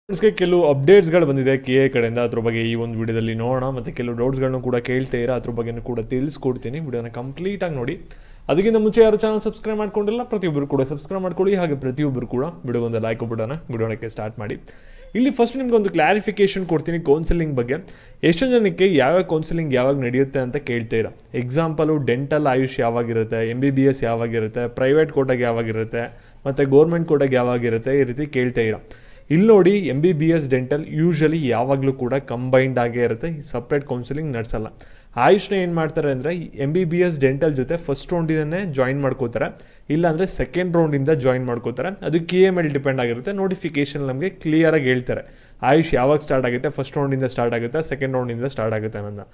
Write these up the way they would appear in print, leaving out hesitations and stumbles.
ಫ್ರೆಂಡ್ಸ್ಗೆ ಕೆಲವು ಅಪ್ಡೇಟ್ಸ್ಗಳು ಬಂದಿದೆ KA ಕಡೆಯಿಂದ, ಅದ್ರ ಬಗ್ಗೆ ಈ ಒಂದು ವಿಡಿಯೋದಲ್ಲಿ ನೋಡೋಣ. ಮತ್ತು ಕೆಲವು ಡೌಟ್ಸ್ಗಳನ್ನು ಕೂಡ ಕೇಳ್ತಾ ಇರೋ, ಅದ್ರ ಬಗ್ಗೆ ಕೂಡ ತಿಳಿಸ್ಕೊಡ್ತೀನಿ. ವಿಡಿಯೋನ ಕಂಪ್ಲೀಟಾಗಿ ನೋಡಿ. ಅದಕ್ಕಿಂತ ಮುಂಚೆ ಯಾರು ಚಾನಲ್ ಸಬ್ಸ್ಕ್ರೈಬ್ ಮಾಡ್ಕೊಂಡಿಲ್ಲ, ಪ್ರತಿಯೊಬ್ಬರು ಕೂಡ ಸಬ್ಸ್ಕ್ರೈಬ್ ಮಾಡ್ಕೊಳ್ಳಿ. ಹಾಗೆ ಪ್ರತಿಯೊಬ್ಬರು ಕೂಡ ವಿಡಿಯೋಗೊಂದು ಲೈಕ್ ಕೊಟ್ಬಿಡೋಣ. ವಿಡಿಯೋಕ್ಕೆ ಸ್ಟಾರ್ಟ್ ಮಾಡಿ. ಇಲ್ಲಿ ಫಸ್ಟ್ ನಿಮ್ಗೆ ಒಂದು ಕ್ಲಾರಿಫಿಕೇಶನ್ ಕೊಡ್ತೀನಿ ಕೌನ್ಸಿಲಿಂಗ್ ಬಗ್ಗೆ. ಎಷ್ಟೊಂದು ಜನಕ್ಕೆ ಯಾವ್ಯಾವ ಕೌನ್ಸಿಲಿಂಗ್ ಯಾವಾಗ ನಡೆಯುತ್ತೆ ಅಂತ ಕೇಳ್ತೀರಾ. ಎಕ್ಸಾಂಪಲು ಡೆಂಟಲ್ ಆಯುಷ್ ಯಾವಾಗಿರುತ್ತೆ, MBBS ಯಾವಾಗಿರುತ್ತೆ, ಪ್ರೈವೇಟ್ ಕೋಟಾಗೆ ಯಾವಾಗಿರುತ್ತೆ, ಮತ್ತು ಗೌರ್ಮೆಂಟ್ ಕೋಟಾಗೆ ಯಾವಾಗಿರುತ್ತೆ, ಈ ರೀತಿ ಕೇಳ್ತಾ ಇರೋ. ಇಲ್ಲಿ ನೋಡಿ, MBBS ಡೆಂಟಲ್ ಯೂಶಲಿ ಯಾವಾಗಲೂ ಕೂಡ ಕಂಬೈನ್ಡ್ ಆಗೇ ಇರುತ್ತೆ, ಸಪ್ರೇಟ್ ಕೌನ್ಸಿಲಿಂಗ್ ನಡೆಸಲ್ಲ. ಆಯುಷ್ನ ಏನು ಮಾಡ್ತಾರೆ ಅಂದರೆ MBBS ಡೆಂಟಲ್ ಜೊತೆ ಫಸ್ಟ್ ರೌಂಡಿಂದನೇ ಜಾಯಿನ್ ಮಾಡ್ಕೋತಾರೆ, ಇಲ್ಲಾಂದರೆ ಸೆಕೆಂಡ್ ರೌಂಡಿಂದ ಜಾಯಿನ್ ಮಾಡ್ಕೋತಾರೆ. ಅದು KA ಮೇಲೆ ಡಿಪೆಂಡ್ ಆಗಿರುತ್ತೆ. ನೋಟಿಫಿಕೇಶನ್ ನಮಗೆ ಕ್ಲಿಯರಾಗಿ ಹೇಳ್ತಾರೆ ಆಯುಷ್ ಯಾವಾಗ ಸ್ಟಾರ್ಟ್ ಆಗುತ್ತೆ, ಫಸ್ಟ್ ರೌಂಡಿಂದ ಸ್ಟಾರ್ಟ್ ಆಗುತ್ತೆ, ಸೆಕೆಂಡ್ ರೌಂಡಿಂದ ಸ್ಟಾರ್ಟ್ ಆಗುತ್ತೆ ಅನ್ನೋದನ್ನ.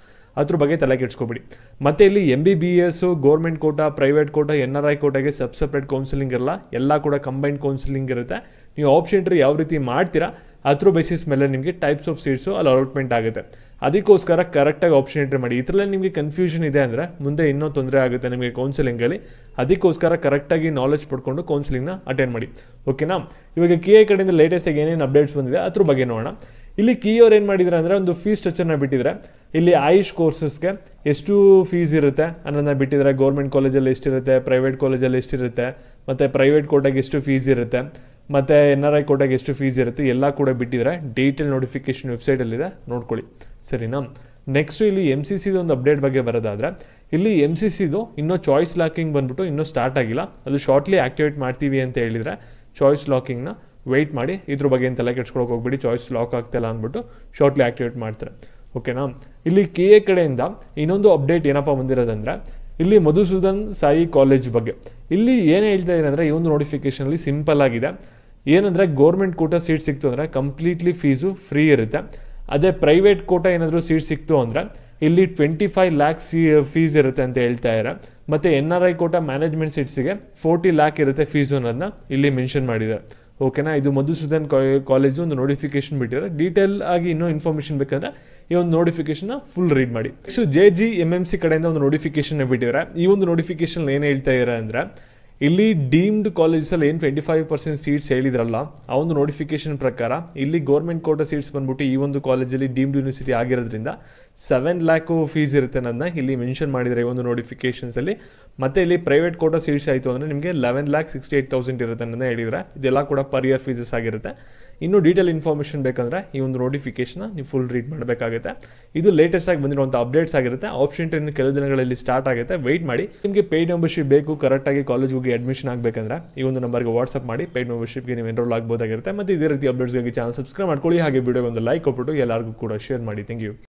ಅದ್ರ ಬಗ್ಗೆ ತಲೆ ಕೆಡ್ಸ್ಕೊಬಿಡಿ. ಮತ್ತು ಇಲ್ಲಿ MBBS, government quota, private quota, NRI ಕೋಟಾಗೆ ಸಪ್ರೇಟ್ ಕೌನ್ಸಿಲಿಂಗ್ ಇರಲ್ಲ, ಎಲ್ಲ ಕೂಡ ಕಂಬೈನ್ಡ್ ಕೌನ್ಸಿಲಿಂಗ್ ಇರುತ್ತೆ. ನೀವು ಆಪ್ಷನ್ ಎಂಟ್ರಿ ಯಾವ ರೀತಿ ಮಾಡ್ತೀರಾ ಅದ್ರ ಬೇಸಿಸ್ ಮೇಲೆ ನಿಮಗೆ ಟೈಪ್ಸ್ ಆಫ್ ಸೀಟ್ಸು ಅಲ್ಲಿ ಅಲಾಟ್ಮೆಂಟ್ ಆಗುತ್ತೆ. ಅದಕ್ಕೋಸ್ಕರ ಕರೆಕ್ಟಾಗಿ ಆಪ್ಷನ್ ಎಂಟ್ರಿ ಮಾಡಿ. ಇದರಲ್ಲಿ ನಿಮಗೆ ಕನ್ಫ್ಯೂಷನ್ ಇದೆ ಅಂದರೆ ಮುಂದೆ ಇನ್ನೂ ತೊಂದರೆ ಆಗುತ್ತೆ ನಿಮಗೆ ಕೌನ್ಸಿಲಿಂಗಲ್ಲಿ. ಅದಕ್ಕೋಸ್ಕರ ಕರೆಕ್ಟಾಗಿ ನಾಲೆಜ್ ಪಡ್ಕೊಂಡು ಕೌನ್ಸಿಲಿಂಗ್ನ ಅಟೆಂಡ್ ಮಾಡಿ, ಓಕೆನಾ. ಇವಾಗ KA ಕಡೆಯಿಂದ ಲೇಟೆಸ್ಟಾಗಿ ಏನೇನು ಅಪ್ಡೇಟ್ಸ್ ಬಂದಿದೆ ಅದ್ರ ಬಗ್ಗೆ ನೋಡೋಣ. ಇಲ್ಲಿ KA ಅವ್ರು ಏನು ಮಾಡಿದ್ದಾರೆ ಅಂದರೆ ಒಂದು ಫೀಸ್ ಸ್ಟ್ರಕ್ಚರ್ನ ಬಿಟ್ಟಿದ್ದಾರೆ. ಇಲ್ಲಿ ಆಯುಷ್ ಕೋರ್ಸಸ್ಗೆ ಎಷ್ಟು ಫೀಸ್ ಇರುತ್ತೆ ಅನ್ನೋದನ್ನ ಬಿಟ್ಟಿದ್ದಾರೆ. ಗೌರ್ಮೆಂಟ್ ಕಾಲೇಜಲ್ಲಿ ಎಷ್ಟಿರುತ್ತೆ, ಪ್ರೈವೇಟ್ ಕಾಲೇಜಲ್ಲಿ ಎಷ್ಟಿರುತ್ತೆ, ಮತ್ತು ಪ್ರೈವೇಟ್ ಕೋಟಾಗೆ ಎಷ್ಟು ಫೀಸ್ ಇರುತ್ತೆ, ಮತ್ತು NRI ಕೋಟಾಗೆ ಎಷ್ಟು ಫೀಸ್ ಇರುತ್ತೆ, ಎಲ್ಲ ಕೂಡ ಬಿಟ್ಟಿದ್ದಾರೆ. ಡೀಟೇಲ್ ನೋಟಿಫಿಕೇಶನ್ ವೆಬ್ಸೈಟಲ್ಲಿದೆ, ನೋಡ್ಕೊಳ್ಳಿ, ಸರಿನಾ. ನೆಕ್ಸ್ಟು ಇಲ್ಲಿ MCCದು ಒಂದು ಅಪ್ಡೇಟ್ ಬಗ್ಗೆ ಬರೋದಾದರೆ, ಇಲ್ಲಿ MCCದು ಇನ್ನೂ ಚಾಯ್ಸ್ ಲಾಕಿಂಗ್ ಬಂದ್ಬಿಟ್ಟು ಇನ್ನೂ ಸ್ಟಾರ್ಟ್ ಆಗಿಲ್ಲ. ಅದು ಶಾರ್ಟ್ಲಿ ಆ್ಯಕ್ಟಿವೇಟ್ ಮಾಡ್ತೀವಿ ಅಂತ ಹೇಳಿದರೆ ಚಾಯ್ಸ್ ಲಾಕಿಂಗ್ನ ವೆಯ್ಟ್ ಮಾಡಿ. ಇದ್ರ ಬಗ್ಗೆ ಏನು ತಲೆ ಕೆಡ್ಸ್ಕೊಳಕ್ಕೆ ಹೋಗ್ಬಿಡಿ, ಚಾಯ್ಸ್ ಲಾಕ್ ಆಗ್ತಿಲ್ಲ ಅಂದ್ಬಿಟ್ಟು ಶಾರ್ಟ್ಲಿ ಆ್ಯಕ್ಟಿವೇಟ್ ಮಾಡ್ತಾರೆ, ಓಕೆನಾ. ಇಲ್ಲಿ KA ಕಡೆಯಿಂದ ಇನ್ನೊಂದು ಅಪ್ಡೇಟ್ ಏನಪ್ಪ ಬಂದಿರೋದಂದರೆ, ಇಲ್ಲಿ ಮಧುಸೂದನ್ ಸಾಯಿ ಕಾಲೇಜ್ ಬಗ್ಗೆ ಇಲ್ಲಿ ಏನು ಹೇಳ್ತಾ ಇದ್ದಾರೆ ಅಂದರೆ, ಈ ಒಂದು ನೋಟಿಫಿಕೇಷನಲ್ಲಿ ಸಿಂಪಲ್ ಆಗಿದೆ. ಏನಂದರೆ ಗೌರ್ಮೆಂಟ್ ಕೋಟಾ ಸೀಟ್ ಸಿಕ್ತು ಅಂದರೆ ಕಂಪ್ಲೀಟ್ಲಿ ಫೀಸು ಫ್ರೀ ಇರುತ್ತೆ. ಅದೇ ಪ್ರೈವೇಟ್ ಕೋಟಾ ಏನಾದರೂ ಸೀಟ್ ಸಿಕ್ತು ಅಂದರೆ ಇಲ್ಲಿ 25 lakhs ಫೀಸ್ ಇರುತ್ತೆ ಅಂತ ಹೇಳ್ತಾ ಇದ್ದಾರೆ. ಮತ್ತು NRI ಕೋಟಾ ಮ್ಯಾನೇಜ್ಮೆಂಟ್ ಸೀಟ್ಸಿಗೆ 40 lakh ಇರುತ್ತೆ ಫೀಸು ಅನ್ನೋದನ್ನ ಇಲ್ಲಿ ಮೆನ್ಷನ್ ಮಾಡಿದ್ದಾರೆ, ಓಕೆನಾ. ಇದು ಮಧುಸೂದನ್ ಕಾಲೇಜು ಒಂದು ನೋಟಿಫಿಕೇಶನ್ ಬಿಟ್ಟಿದ್ದಾರೆ. ಡೀಟೇಲ್ ಆಗಿ ಇನ್ನೂ ಇನ್ಫಾರ್ಮೇಷನ್ ಬೇಕಂದರೆ ಈ ಒಂದು ನೋಟಿಫಿಕೇಶನ್ನ ಫುಲ್ ರೀಡ್ ಮಾಡಿ. ನೆಕ್ಸ್ಟ್ JGMMC ಕಡೆಯಿಂದ ಒಂದು ನೋಟಿಫಿಕೇಶನ್ ಬಿಟ್ಟಿದ್ದಾರೆ. ಈ ಒಂದು ನೋಟಿಫಿಕೇಶನ್ ಏನು ಹೇಳ್ತಾ ಇದ್ದಾರೆ ಅಂದರೆ, ಇಲ್ಲಿ ಡೀಮ್ಡ್ ಕಾಲೇಜಸಲ್ಲಿ ಏನು 25% ಸೀಟ್ಸ್ ಹೇಳಿದ್ರಲ್ಲ, ಆ ಒಂದು ನೋಟಿಫಿಕೇಶನ್ ಪ್ರಕಾರ ಇಲ್ಲಿ ಗೌರ್ಮೆಂಟ್ ಕೋಟಾ ಸೀಟ್ಸ್ ಬಂದ್ಬಿಟ್ಟು ಈ ಒಂದು ಕಾಲೇಜಲ್ಲಿ ಡೀಮ್ಡ್ ಯೂನಿವರ್ಸಿಟಿ ಆಗಿರೋದ್ರಿಂದ 7 lakh ಫೀಸ್ ಇರುತ್ತೆ ಅನ್ನೋದನ್ನ ಇಲ್ಲಿ ಮೆನ್ಷನ್ ಮಾಡಿದ್ದಾರೆ ಈ ಒಂದು ನೋಟಿಫಿಕೇಶನ್ಸಲ್ಲಿ. ಮತ್ತು ಇಲ್ಲಿ ಪ್ರೈವೇಟ್ ಕೋಟಾ ಸೀಟ್ಸ್ ಆಯಿತು ಅಂದರೆ ನಿಮಗೆ 11,68,000 ಇರುತ್ತೆ ಅನ್ನೋದನ್ನ ಹೇಳಿದರೆ, ಇದೆಲ್ಲ ಕೂಡ ಪರ್ ಇಯರ್ ಫೀಸಸ್ ಆಗಿರುತ್ತೆ. ಇನ್ನೂ ಡೀಟೇಲ್ ಇನ್ಫಾರ್ಮೇಷನ್ ಬೇಕಂದರೆ ಈ ಒಂದು ನೋಟಿಫಿಕೇಶನ್ನ ನೀವು ಫುಲ್ ರೀಡ್ ಮಾಡಬೇಕಾಗುತ್ತೆ. ಇದು ಲೇಟೆಸ್ಟಾಗಿ ಬಂದಿರುವಂಥ ಅಪ್ಡೇಟ್ಸ್ ಆಗಿರುತ್ತೆ. ಆಪ್ಷನ್ ಟೆನ್ ಕೆಲವು ದಿನಗಳಲ್ಲಿ ಸ್ಟಾರ್ಟ್ ಆಗುತ್ತೆ, ವೆಯ್ಟ್ ಮಾಡಿ. ನಿಮಗೆ ಪೇಯ್ಡ್ ಮೆಂಬರ್ಶಿಪ್ ಬೇಕು, ಕರೆಕ್ಟಾಗಿ ಕಾಲೇಜ್ಗೆ ಅಡ್ಮಿಷನ್ ಆಗಬೇಕಂದ್ರೆ ಈ ಒಂದು ನಂಬರ್ಗೆ ವಾಟ್ಸಪ್ ಮಾಡಿ ಪೇಯ್ಡ್ ಮೆಂಬರ್ಶಿಪ್ಗೆ ನೀವು ಎನ್ರೋಲ್ ಆಗ್ಬೋದಾಗಿರುತ್ತೆ. ಮತ್ತು ಇದೇ ರೀತಿ ಅಪ್ಡೇಟ್ಸ್ಗಾಗಿ ಚಾನಲ್ ಸಬ್ಸ್ಕ್ರೈಬ್ ಮಾಡ್ಕೊಳ್ಳಿ. ಹಾಗೆ ವಿಡಿಯೋಗೆ ಒಂದು ಲೈಕ್ ಕೊಟ್ಬಿಟ್ಟು ಎಲ್ಲರಿಗೂ ಕೂಡ ಶೇರ್ ಮಾಡಿ. Thank you.